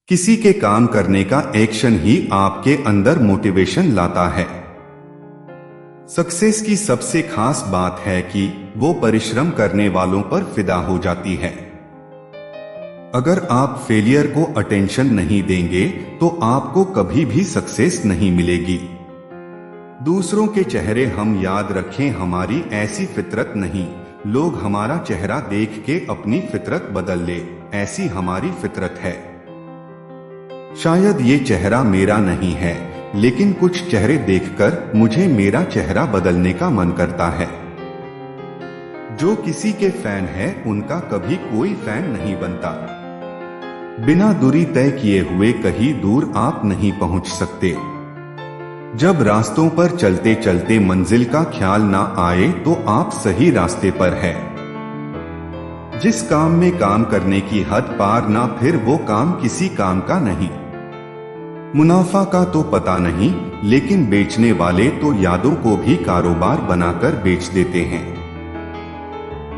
किसी के काम करने का एक्शन ही आपके अंदर मोटिवेशन लाता है। सक्सेस की सबसे खास बात है कि वो परिश्रम करने वालों पर फिदा हो जाती है। अगर आप फेलियर को अटेंशन नहीं देंगे तो आपको कभी भी सक्सेस नहीं मिलेगी। दूसरों के चेहरे हम याद रखें, हमारी ऐसी फितरत नहीं। लोग हमारा चेहरा देख के अपनी फितरत बदल ले, ऐसी हमारी फितरत है। शायद ये चेहरा मेरा नहीं है, लेकिन कुछ चेहरे देखकर मुझे मेरा चेहरा बदलने का मन करता है। जो किसी के फैन है उनका कभी कोई फैन नहीं बनता। बिना दूरी तय किए हुए कहीं दूर आप नहीं पहुंच सकते। जब रास्तों पर चलते चलते मंजिल का ख्याल ना आए तो आप सही रास्ते पर है। जिस काम में काम करने की हद पार ना, फिर वो काम किसी काम का नहीं। मुनाफा का तो पता नहीं, लेकिन बेचने वाले तो यादों को भी कारोबार बनाकर बेच देते हैं।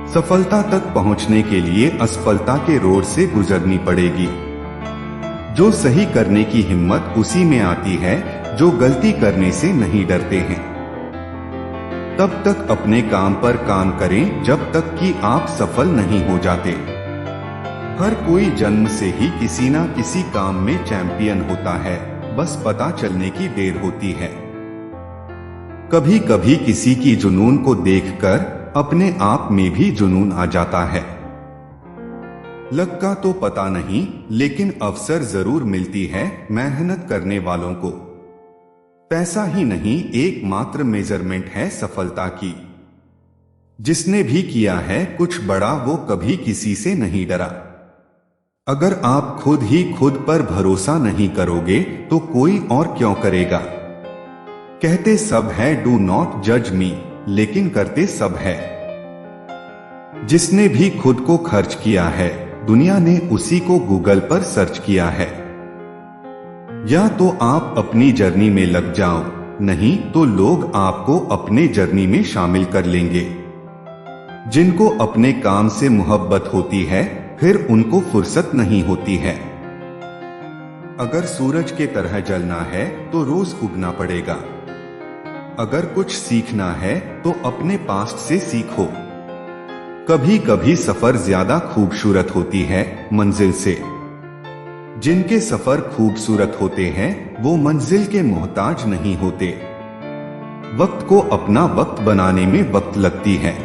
सफलता तक पहुंचने के लिए असफलता के रोड से गुजरनी पड़ेगी। जो सही करने की हिम्मत उसी में आती है जो गलती करने से नहीं डरते हैं। तब तक अपने काम पर काम करें जब तक कि आप सफल नहीं हो जाते। हर कोई जन्म से ही किसी ना किसी काम में चैंपियन होता है, बस पता चलने की देर होती है। कभी कभी किसी की जुनून को देखकर अपने आप में भी जुनून आ जाता है। लक का तो पता नहीं, लेकिन अवसर जरूर मिलती है मेहनत करने वालों को। पैसा ही नहीं एकमात्र मेजरमेंट है सफलता की। जिसने भी किया है कुछ बड़ा वो कभी किसी से नहीं डरा। अगर आप खुद ही खुद पर भरोसा नहीं करोगे तो कोई और क्यों करेगा। कहते सब है डू नॉट जज मी, लेकिन करते सब है। जिसने भी खुद को खर्च किया है दुनिया ने उसी को गूगल पर सर्च किया है। या तो आप अपनी जर्नी में लग जाओ, नहीं तो लोग आपको अपने जर्नी में शामिल कर लेंगे। जिनको अपने काम से मोहब्बत होती है फिर उनको फुर्सत नहीं होती है। अगर सूरज के तरह जलना है तो रोज उगना पड़ेगा। अगर कुछ सीखना है तो अपने पास्ट से सीखो। कभी कभी सफर ज्यादा खूबसूरत होती है मंजिल से। जिनके सफर खूबसूरत होते हैं वो मंजिल के मोहताज नहीं होते। वक्त को अपना वक्त बनाने में वक्त लगती है।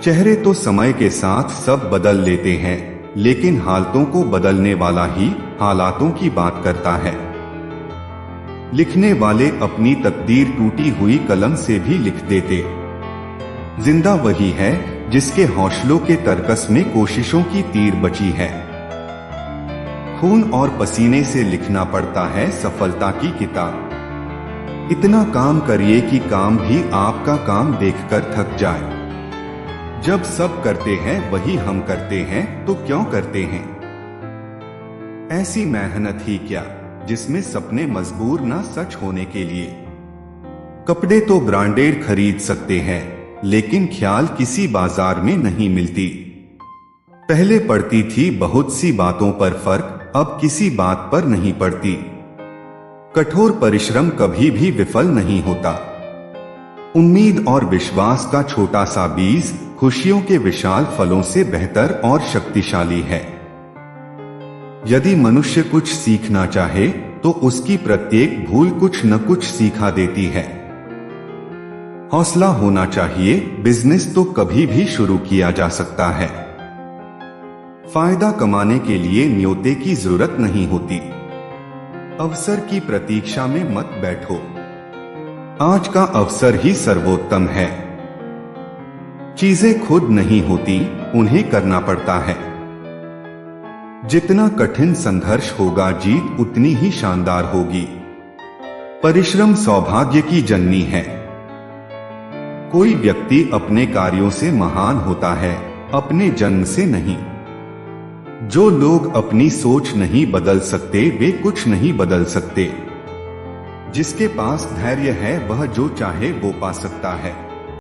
चेहरे तो समय के साथ सब बदल लेते हैं, लेकिन हालतों को बदलने वाला ही हालातों की बात करता है। लिखने वाले अपनी तकदीर टूटी हुई कलम से भी लिख देते। जिंदा वही है जिसके हौसलों के तरकस में कोशिशों की तीर बची है। खून और पसीने से लिखना पड़ता है सफलता की किताब। इतना काम करिए कि काम भी आपका काम देखकर थक जाए। जब सब करते हैं वही हम करते हैं तो क्यों करते हैं। ऐसी मेहनत ही क्या जिसमें सपने मजबूर ना सच होने के लिए। कपड़े तो ब्रांडेड खरीद सकते हैं, लेकिन ख्याल किसी बाजार में नहीं मिलती। पहले पड़ती थी बहुत सी बातों पर फर्क, अब किसी बात पर नहीं पड़ती। कठोर परिश्रम कभी भी विफल नहीं होता। उम्मीद और विश्वास का छोटा सा बीज खुशियों के विशाल फलों से बेहतर और शक्तिशाली है। यदि मनुष्य कुछ सीखना चाहे तो उसकी प्रत्येक भूल कुछ न कुछ सिखा देती है। हौसला होना चाहिए, बिजनेस तो कभी भी शुरू किया जा सकता है। फायदा कमाने के लिए न्योते की जरूरत नहीं होती। अवसर की प्रतीक्षा में मत बैठो। आज का अवसर ही सर्वोत्तम है। चीजें खुद नहीं होती, उन्हें करना पड़ता है। जितना कठिन संघर्ष होगा जीत उतनी ही शानदार होगी। परिश्रम सौभाग्य की जननी है। कोई व्यक्ति अपने कार्यों से महान होता है, अपने जन्म से नहीं। जो लोग अपनी सोच नहीं बदल सकते वे कुछ नहीं बदल सकते। जिसके पास धैर्य है वह जो चाहे वो पा सकता है।